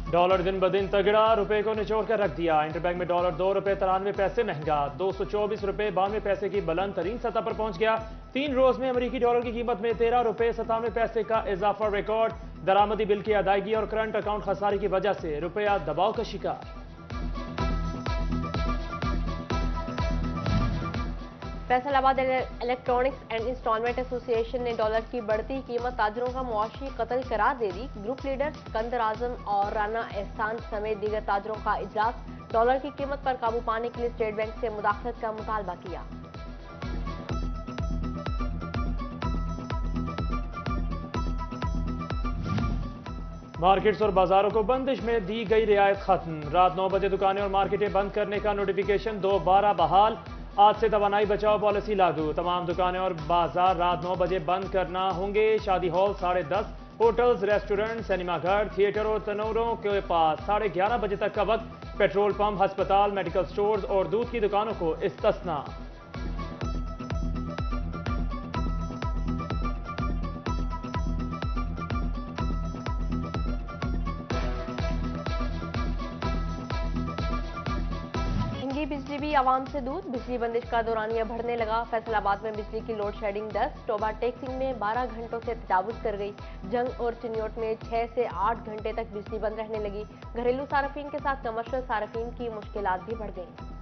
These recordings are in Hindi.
डॉलर दिन ब दिन तगड़ा, रुपए को निचोड़ कर रख दिया। इंटरबैंक में डॉलर 2 रुपए 93 पैसे महंगा, 224 रुपए 92 पैसे की बुलंद तरीन सतह पर पहुंच गया। 3 रोज में अमेरिकी डॉलर की कीमत में 13 रुपए 97 पैसे का इजाफा रिकॉर्ड। दरामदी बिल की अदायगी और करंट अकाउंट खसारी की वजह से रुपया दबाव का शिकार। Faisalabad electronics and installment association ने डॉलर की बढ़ती कीमत ताजरों का मुआशी कत्ल करार दे दी। ग्रुप लीडर सिकंदर आजम और राना एहसान समेत दीगर ताजरों का इजलास। डॉलर की कीमत पर काबू पाने के लिए स्टेट बैंक से मुदाखलत का मुतालबा किया। मार्केट्स और बाजारों को बंदिश में दी गई रियायत खत्म। रात 9 बजे दुकानें और मार्केटें बंद करने का नोटिफिकेशन दोबारा बहाल। आज से तवानाई बचाओ पॉलिसी लागू। तमाम दुकानें और बाजार रात 9 बजे बंद करना होंगे। शादी हॉल 10:30, होटल्स, रेस्टोरेंट, सिनेमा घर, थिएटर और तनूरों के पास 11:30 बजे तक का वक्त। पेट्रोल पंप, अस्पताल, मेडिकल स्टोर्स और दूध की दुकानों को इस्तिस्ना। बिजली भी आवाम से दूर, बिजली बंदिश का दौरानिया बढ़ने लगा। फैसलाबाद में बिजली की लोड शेडिंग 10, टोबा टेक्सिंग में 12 घंटों से तजावुज कर गई। जंग और चिन्योट में 6 से 8 घंटे तक बिजली बंद रहने लगी। घरेलू सार्फिन के साथ कमर्शियल सार्फिन की मुश्किलात भी बढ़ गई।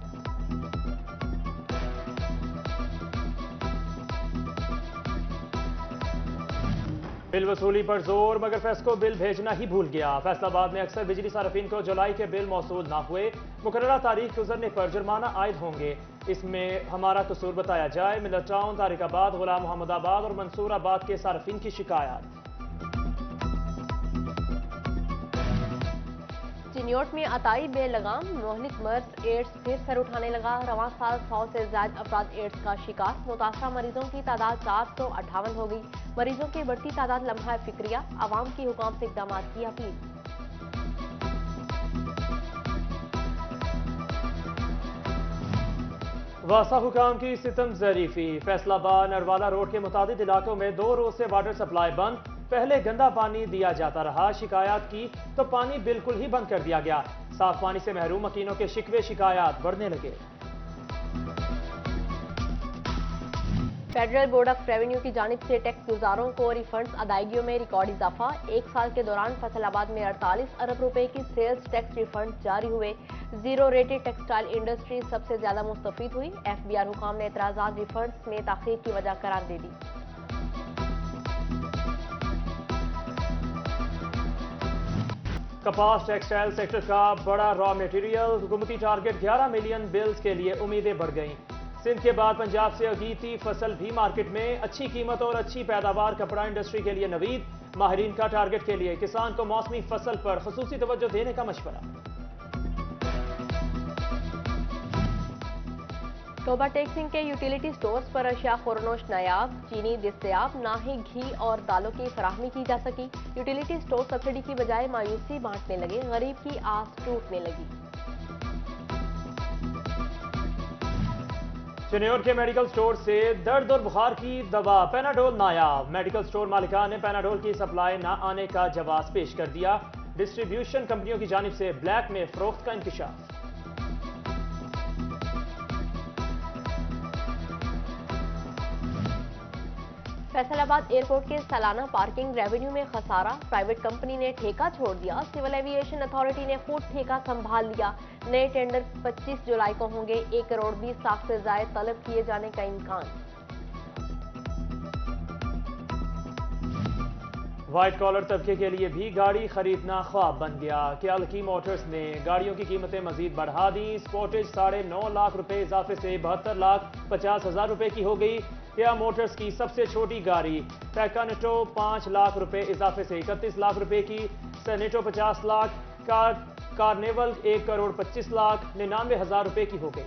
बिल वसूली पर जोर, मगर फेस्को बिल भेजना ही भूल गया। फैसलाबाद में अक्सर बिजली सार्फिन को जुलाई के बिल मौसूल न हुए। मुकर्ररा तारीख गुजरने पर जुर्माना आयद होंगे। इसमें हमारा कसूर बताया जाए। मिलत टाउन, तारिकाबाद, गुलाम मोहम्मदाबाद और मंसूराबाद के सार्फिन की शिकायत। चिन्योट में अताई बेलगाम, मोहलिक मर्ज एड्स फिर सर उठाने लगा। रवां साल 100 से ज्यादा अफराद एड्स का शिकार। मुतासरा मरीजों की तादाद 458 हो गई। मरीजों की बढ़ती तादाद लम्हा फिक्रिया। आवाम की हुकाम से इकदाम की अपील। वासा हुकाम की सितम ज़रीफी। फैसलाबाद नरवाला रोड के मुतादिद इलाकों में 2 रोज से वाटर सप्लाई बंद। पहले गंदा पानी दिया जाता रहा, शिकायत की तो पानी बिल्कुल ही बंद कर दिया गया। साफ पानी से महरूम मकीनों के शिकवे शिकायत बढ़ने लगे। फेडरल बोर्ड ऑफ रेवेन्यू की जानिब से टैक्स गुजारों को रिफंड्स अदायगियों में रिकॉर्ड इजाफा। एक साल के दौरान फैसलाबाद में 48 अरब रुपए की सेल्स टैक्स रिफंड जारी हुए। जीरो रेटेड टेक्सटाइल इंडस्ट्री सबसे ज्यादा मुस्तफीद हुई। FBR हुकाम ने एतराजात रिफंड्स में ताखीर की वजह करार दे दी। कपास टेक्सटाइल सेक्टर का बड़ा रॉ मटेरियल। हुकूमती टारगेट 11 मिलियन बिल्स के लिए उम्मीदें बढ़ गईं। सिंध के बाद पंजाब से अगीती फसल भी मार्केट में। अच्छी कीमत और अच्छी पैदावार कपड़ा इंडस्ट्री के लिए नवीद। माहिरीन का टारगेट के लिए किसान को मौसमी फसल पर खुसूसी तवज्जो देने का मशवरा। टोबा टेक्सिंग के यूटिलिटी स्टोर्स पर अशिया खुरनोश नायाब, चीनी दस्तयाब, ना ही घी और दालों की फराहमी की जा सकी। यूटिलिटी स्टोर सब्सिडी की बजाय मायूसी बांटने लगे। गरीब की आस टूटने लगी। चिन्योट के मेडिकल स्टोर से दर्द और बुखार की दवा पैनाडोल नायाब। मेडिकल स्टोर मालिकान ने पैनाडोल की सप्लाई न आने का जवाब पेश कर दिया। डिस्ट्रीब्यूशन कंपनियों की जानिब से ब्लैक में फरोख्त का इंकशाफ। फैसलाबाद एयरपोर्ट के सालाना पार्किंग रेवेन्यू में खसारा। प्राइवेट कंपनी ने ठेका छोड़ दिया। सिविल एविएशन अथॉरिटी ने खुद ठेका संभाल लिया। नए टेंडर 25 जुलाई को होंगे। 1 करोड़ 20 लाख से ज्यादा तलब किए जाने का इम्कान। व्हाइट कॉलर तबके के लिए भी गाड़ी खरीदना ख्वाब बन गया। क्यालकी मोटर्स ने गाड़ियों की कीमतें मजीद बढ़ा दी। स्पोर्टेज 9.5 लाख रुपए इजाफे से 72,50,000 रुपए की हो गई। किया मोटर्स की सबसे छोटी गाड़ी पैकानेटो 5 लाख रुपए इजाफे से 31 लाख रुपए की। सेनेटो 50 लाख, कार्निवल 1 करोड़ 25 लाख 99,000 रुपए की हो गई।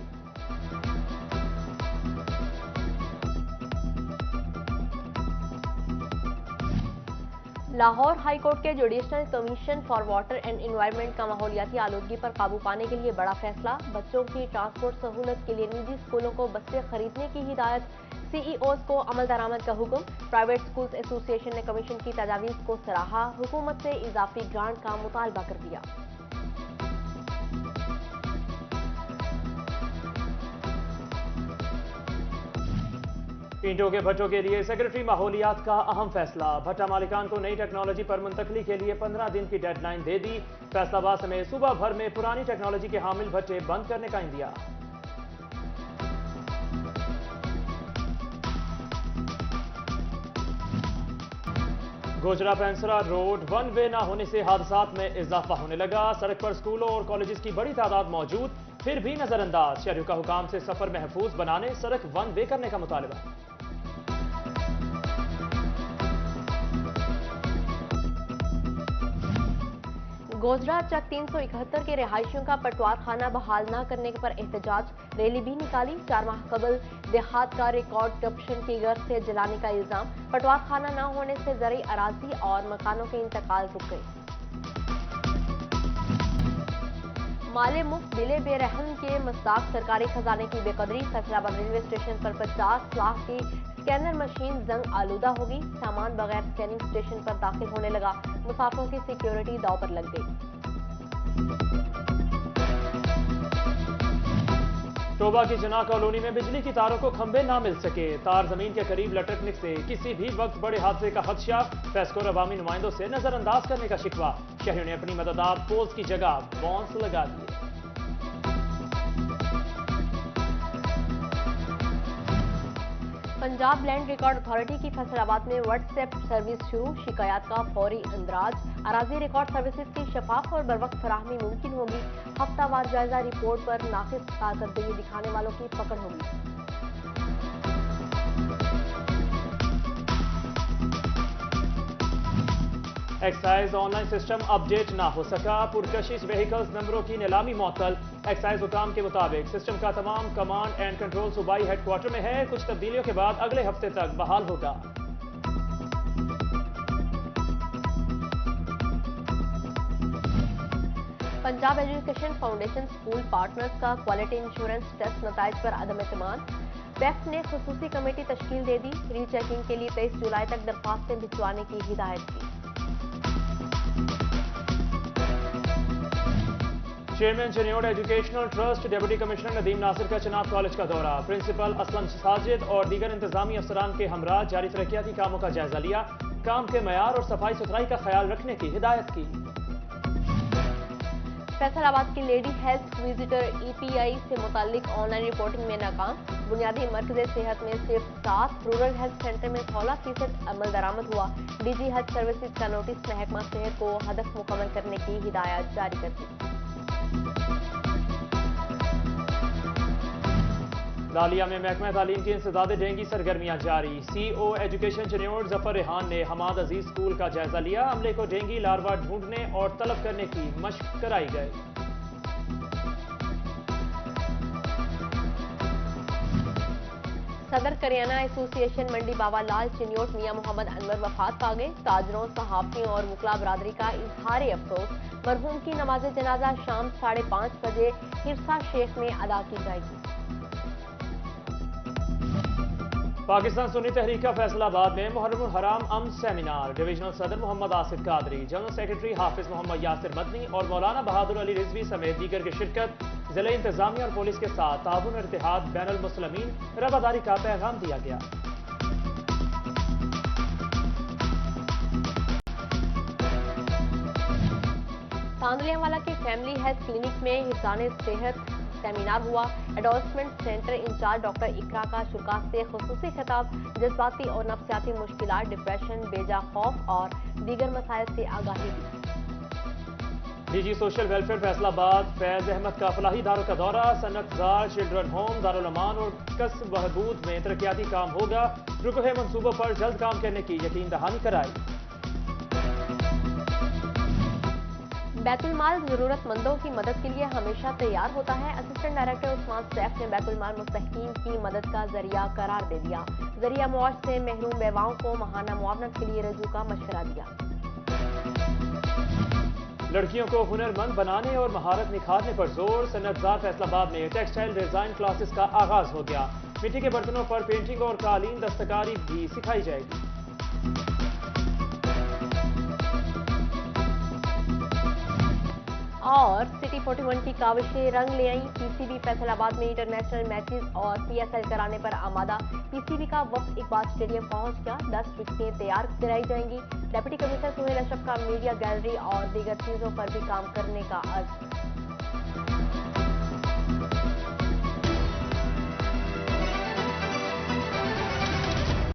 लाहौर हाई कोर्ट के jurisdictional commission for water and environment का माहौलियाती आलूदगी पर काबू पाने के लिए बड़ा फैसला। बच्चों की ट्रांसपोर्ट सहूलत के लिए निजी स्कूलों को बसें खरीदने की हिदायत। सीईओज को अमल दरामद का हुक्म। प्राइवेट स्कूल्स एसोसिएशन ने कमीशन की तजावीज को सराहा। हुकूमत से इजाफी ग्रांट का मुतालबा कर दिया। ईंटों के भट्टों के लिए सेक्रेटरी माहौलियात का अहम फैसला। भट्टा मालिकान को नई टेक्नोलॉजी पर मुंतकली के लिए 15 दिन की डेडलाइन दे दी। फैसलाबाद समेत सूबा भर में पुरानी टेक्नोलॉजी के हामिल भट्टे बंद करने का इंदिया। Gojra Pensra road one way न होने से हादसात में इजाफा होने लगा। सड़क पर स्कूलों और कॉलेजेस की बड़ी तादाद मौजूद, फिर भी नजरअंदाज। शहरियों का हुकाम से सफर महफूज बनाने सड़क वन वे करने का मुतालबा। गोजरा चक 371 के रिहायशियों का पटवार खाना बहाल न करने पर एहतजाज। रैली भी निकाली। 4 माह कबल देहात का रिकॉर्ड करप्शन की गर्ज से जलाने का इल्जाम। पटवार खाना न होने से ज़रई अराजी और मकानों के इंतकाल रुक गए। माले मुफ्त बिले बेरहम के मस्ताक सरकारी खजाने की बेकदरी। फैसलाबाद रेलवे स्टेशन पर 50 लाख की स्कैनर मशीन जंग आलूदा होगी। सामान बगैर स्कैनिंग स्टेशन पर दाखिल होने लगा। मुसाफिरों की सिक्योरिटी दांव पर लग गई। टोबा की जना कॉलोनी में बिजली की तारों को खंभे ना मिल सके। तार जमीन के करीब लटकने से किसी भी वक्त बड़े हादसे का खदशा। फेस्को अवामी नुमाइंदों से नजरअंदाज करने का शिकवा। शहरियों ने अपनी मददार पोल्स की जगह बॉन्स लगा दिए। पंजाब लैंड रिकॉर्ड अथॉरिटी की फैसलाबाद में व्हाट्सएप सर्विस शुरू। शिकायत का फौरी इंदराज। अराजी रिकॉर्ड सर्विसेज की शफाफ और बरवक्त फराहमी मुमकिन होगी। हफ्तावार जायजा रिपोर्ट पर नाकिस कारकर्दगी दिखाने वालों की पकड़ होगी। एक्साइज ऑनलाइन सिस्टम अपडेट ना हो सका। पुरकशिश व्हीकल्स नंबरों की नीलामी मुअत्तल। एक्साइज हुकाम के मुताबिक सिस्टम का तमाम कमांड एंड कंट्रोल सूबाई हेडक्वार्टर में है। कुछ तब्दीलियों के बाद अगले हफ्ते तक बहाल होगा। Punjab education foundation school partners का क्वालिटी इंश्योरेंस टेस्ट नताइज पर अदम एतमाद। पैक्ट ने खुसूसी कमेटी तश्कील दे दी। रीचेकिंग के लिए 23 जुलाई तक दरख्वास्तें भिजवाने की हिदायत की। Chairman Chiniot educational trust deputy commissioner Nadeem Nasir का चिनाब कॉलेज का दौरा। प्रिंसिपल असलम साजिद और दीगर इंतजामी अफसरान के हमरा जारी तरक्याती कामों का जायजा लिया। काम के मयार और सफाई सुथराई का ख्याल रखने की हिदायत की। फैसलाबाद की लेडी हेल्थ विजिटर ईपीआई से मुतालिक ऑनलाइन रिपोर्टिंग में नाकाम। बुनियादी मरकज़ सेहत में सिर्फ 7, रूरल हेल्थ सेंटर में 16% अमल दरामद हुआ। डीजी हेल्थ सर्विसेज का नोटिस महकमा सेहत को हदफ मुकम्मल करने की हिदायत जारी कर दी। लालिया में महकमा तालीम की इंसदाद डेंगी सरगर्मियां जारी। सीओ एजुकेशन चिन्योट जफर रेहान ने हमाद अजीज स्कूल का जायजा लिया। अमले को डेंगी लार्वा ढूंढने और तलब करने की मशक कराई गई। सदर करियाना एसोसिएशन मंडी बाबा लाल चिन्योट मियां मोहम्मद अनवर वफात पा गए। ताजरों, सहाफियों और मुकला बरादरी का इजहार अफसोस। मरहूम की नमाज जनाजा शाम 5:30 बजे हिरसा शेख में अदा की जाएगी। पाकिस्तान सुन्नी तहरीक का फैसलाबाद में मुहर्रमुल हराम अमन सेमिनार। डिविजनल सदर मोहम्मद आसिफ कादरी, जनरल सेक्रेटरी हाफिज मोहम्मद यासिर मदनी और मौलाना बहादुर अली रिजवी समेत दीगर की शिरकत। जिले इंतजामिया और पुलिस के साथ ताउन और इत्तेहाद बैनुल मुस्लिमीन रवादारी का पैगाम दिया गया। तांदुलियावाला के फैमिली हेल्थ क्लिनिक में हिफाने सेहत सेमिनार हुआ। एडोसमेंट सेंटर इंचार्ज डॉक्टर इकरा का शुरा से खुसूसी खिताब। जज्बाती और नफ्सियाती मुश्किलात, डिप्रेशन, बेजा खौफ और दीगर मसाइल से आगाही दी। DG social welfare Faisalabad Faiz Ahmad का फलाही दारों का दौरा। सनतजार, चिल्ड्रन होम, दारुल अमान और कसब बहबूद में तरक्याती काम होगा। रुके मंसूबों पर जल्द काम करने की यकीन दहानी कराई। बैतुल माल जरूरतमंदों की मदद के लिए हमेशा तैयार होता है। असिस्टेंट डायरेक्टर उस्मान सैफ ने बैतुल माल मुस्तहिकीन की मदद का जरिया करार दे दिया। जरिया मुआवज से महरूम बेवाओं को माहाना मुआवनत के लिए रजू का मशवरा दिया। लड़कियों को हुनरमंद बनाने और महारत निखारने पर जोर। सनतजार फैसलाबाद में टेक्सटाइल डिजाइन क्लासेस का आगाज हो गया। मिट्टी के बर्तनों पर पेंटिंग और कालीन दस्तकारी भी सिखाई जाएगी। और सिटी 41 की काविशें रंग ले आई। पीसीबी फैसलाबाद में इंटरनेशनल मैचेस और पीएसएल कराने पर आमादा। पीसीबी का वक्त इकबाल स्टेडियम पहुंच गया। 10 विकेटें तैयार कराई जाएंगी। डिप्टी कमिश्नर सुहेल अशरफ का मीडिया गैलरी और दीगर चीजों पर भी काम करने का अर्ज।